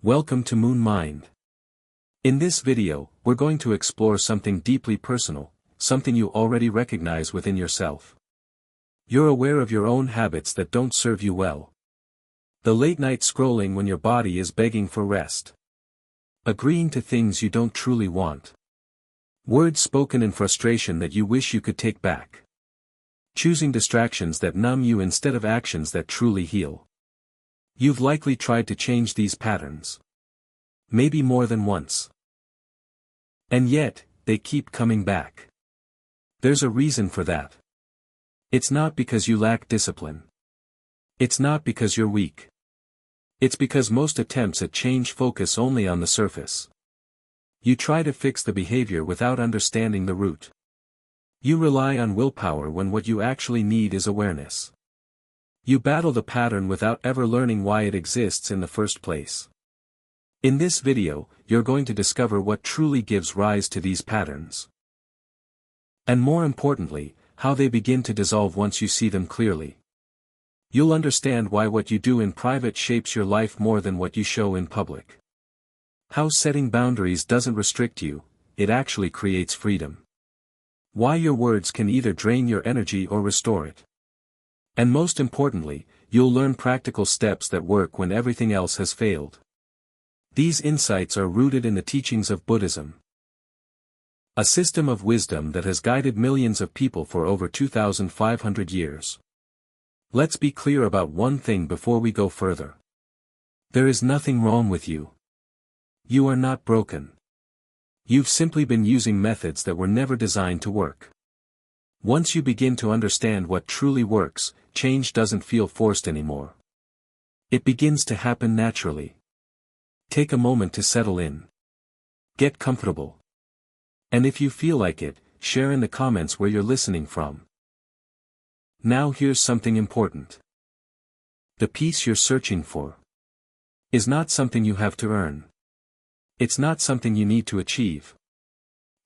Welcome to Moon Mind. In this video, we're going to explore something deeply personal, something you already recognize within yourself. You're aware of your own habits that don't serve you well. The late-night scrolling when your body is begging for rest. Agreeing to things you don't truly want. Words spoken in frustration that you wish you could take back. Choosing distractions that numb you instead of actions that truly heal. You've likely tried to change these patterns. Maybe more than once. And yet, they keep coming back. There's a reason for that. It's not because you lack discipline. It's not because you're weak. It's because most attempts at change focus only on the surface. You try to fix the behavior without understanding the root. You rely on willpower when what you actually need is awareness. You battle the pattern without ever learning why it exists in the first place. In this video, you're going to discover what truly gives rise to these patterns. And more importantly, how they begin to dissolve once you see them clearly. You'll understand why what you do in private shapes your life more than what you show in public. How setting boundaries doesn't restrict you, it actually creates freedom. Why your words can either drain your energy or restore it. And most importantly, you'll learn practical steps that work when everything else has failed. These insights are rooted in the teachings of Buddhism. A system of wisdom that has guided millions of people for over 2,500 years. Let's be clear about one thing before we go further. There is nothing wrong with you. You are not broken. You've simply been using methods that were never designed to work. Once you begin to understand what truly works, change doesn't feel forced anymore. It begins to happen naturally. Take a moment to settle in. Get comfortable. And if you feel like it, share in the comments where you're listening from. Now here's something important. The peace you're searching for is not something you have to earn. It's not something you need to achieve.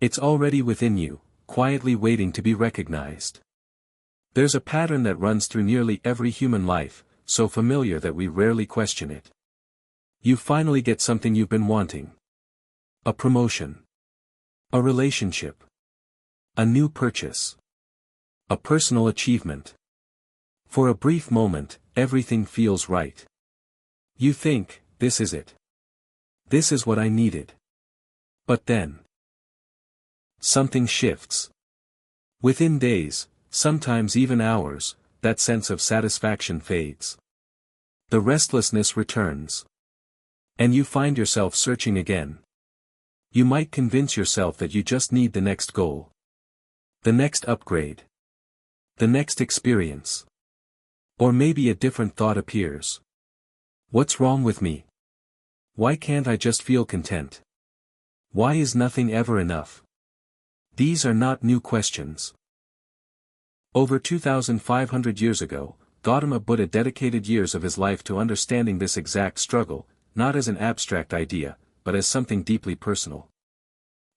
It's already within you, quietly waiting to be recognized. There's a pattern that runs through nearly every human life, so familiar that we rarely question it. You finally get something you've been wanting. A promotion. A relationship. A new purchase. A personal achievement. For a brief moment, everything feels right. You think, this is it. This is what I needed. But then, something shifts. Within days, sometimes even hours, that sense of satisfaction fades. The restlessness returns. And you find yourself searching again. You might convince yourself that you just need the next goal. The next upgrade. The next experience. Or maybe a different thought appears. What's wrong with me? Why can't I just feel content? Why is nothing ever enough? These are not new questions. Over 2,500 years ago, Gautama Buddha dedicated years of his life to understanding this exact struggle, not as an abstract idea, but as something deeply personal.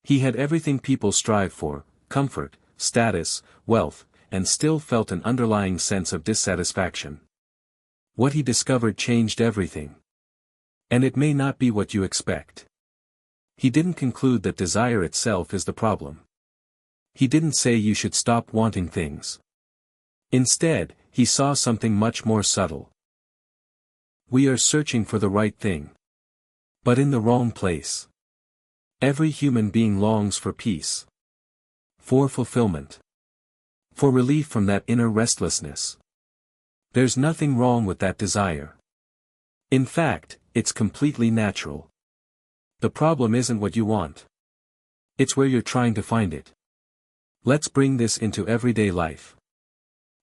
He had everything people strive for, comfort, status, wealth, and still felt an underlying sense of dissatisfaction. What he discovered changed everything. And it may not be what you expect. He didn't conclude that desire itself is the problem. He didn't say you should stop wanting things. Instead, he saw something much more subtle. We are searching for the right thing. But in the wrong place. Every human being longs for peace. For fulfillment. For relief from that inner restlessness. There's nothing wrong with that desire. In fact, it's completely natural. The problem isn't what you want. It's where you're trying to find it. Let's bring this into everyday life.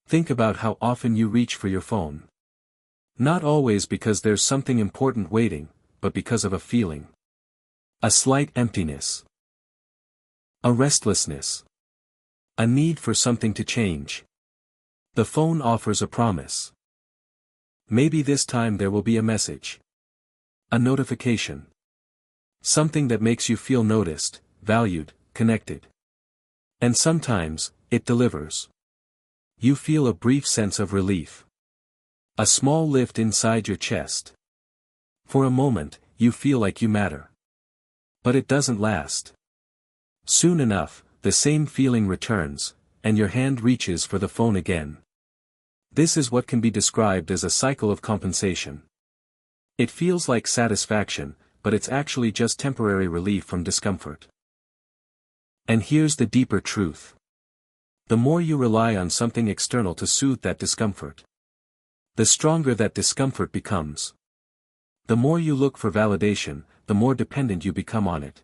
Think about how often you reach for your phone. Not always because there's something important waiting, but because of a feeling. A slight emptiness. A restlessness. A need for something to change. The phone offers a promise. Maybe this time there will be a message. A notification. Something that makes you feel noticed, valued, connected. And sometimes, it delivers. You feel a brief sense of relief. A small lift inside your chest. For a moment, you feel like you matter. But it doesn't last. Soon enough, the same feeling returns, and your hand reaches for the phone again. This is what can be described as a cycle of compensation. It feels like satisfaction, but it's actually just temporary relief from discomfort. And here's the deeper truth. The more you rely on something external to soothe that discomfort, the stronger that discomfort becomes. The more you look for validation, the more dependent you become on it.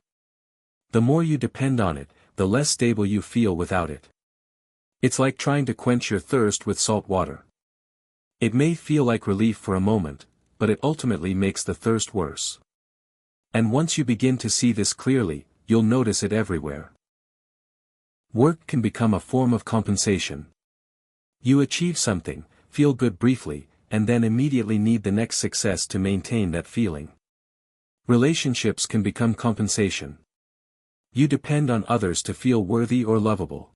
The more you depend on it, the less stable you feel without it. It's like trying to quench your thirst with salt water. It may feel like relief for a moment, but it ultimately makes the thirst worse. And once you begin to see this clearly, you'll notice it everywhere. Work can become a form of compensation. You achieve something, feel good briefly, and then immediately need the next success to maintain that feeling. Relationships can become compensation. You depend on others to feel worthy or lovable.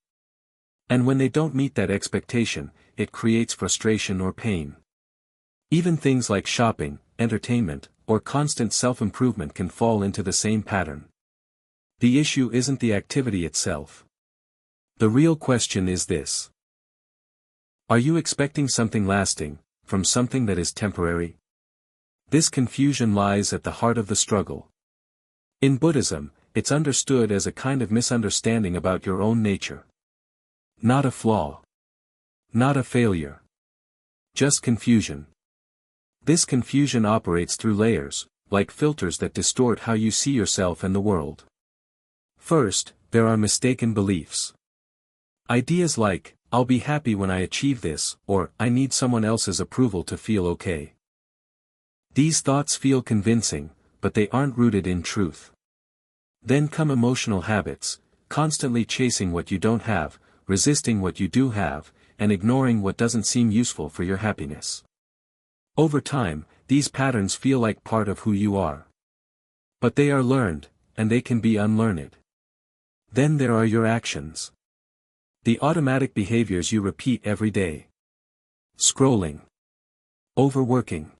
And when they don't meet that expectation, it creates frustration or pain. Even things like shopping, entertainment, or constant self-improvement can fall into the same pattern. The issue isn't the activity itself. The real question is this. Are you expecting something lasting, from something that is temporary? This confusion lies at the heart of the struggle. In Buddhism, it's understood as a kind of misunderstanding about your own nature. Not a flaw. Not a failure. Just confusion. This confusion operates through layers, like filters that distort how you see yourself and the world. First, there are mistaken beliefs. Ideas like, I'll be happy when I achieve this, or I need someone else's approval to feel okay. These thoughts feel convincing, but they aren't rooted in truth. Then come emotional habits, constantly chasing what you don't have, resisting what you do have, and ignoring what doesn't seem useful for your happiness. Over time, these patterns feel like part of who you are. But they are learned, and they can be unlearned. Then there are your actions. The automatic behaviors you repeat every day. Scrolling. Overworking.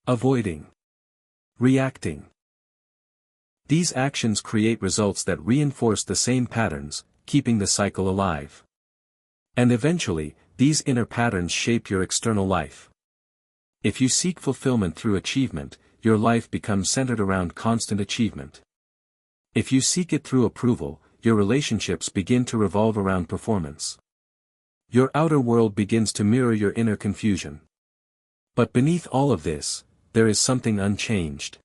Avoiding. Reacting. These actions create results that reinforce the same patterns, keeping the cycle alive. And eventually, these inner patterns shape your external life. If you seek fulfillment through achievement, your life becomes centered around constant achievement. If you seek it through approval, your relationships begin to revolve around performance. Your outer world begins to mirror your inner confusion. But beneath all of this, there is something unchanged.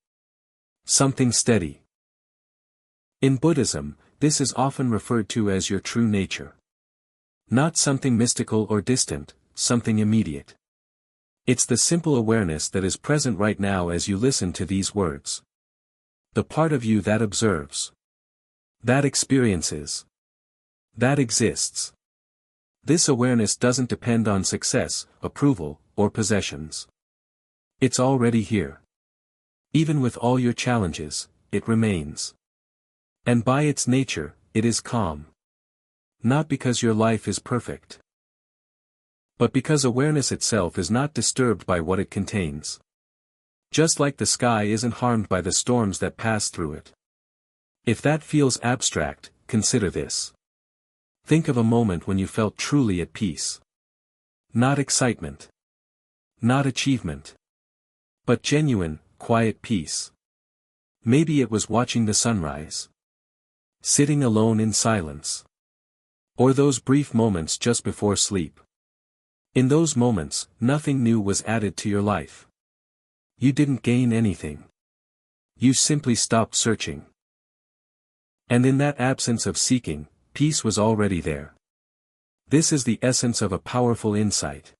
Something steady. In Buddhism, this is often referred to as your true nature. Not something mystical or distant, something immediate. It's the simple awareness that is present right now as you listen to these words. The part of you that observes. That experiences. That exists. This awareness doesn't depend on success, approval, or possessions. It's already here. Even with all your challenges, it remains. And by its nature, it is calm. Not because your life is perfect, but because awareness itself is not disturbed by what it contains. Just like the sky isn't harmed by the storms that pass through it. If that feels abstract, consider this. Think of a moment when you felt truly at peace. Not excitement. Not achievement. But genuine, quiet peace. Maybe it was watching the sunrise. Sitting alone in silence. Or those brief moments just before sleep. In those moments, nothing new was added to your life. You didn't gain anything. You simply stopped searching. And in that absence of seeking, peace was already there. This is the essence of a powerful insight.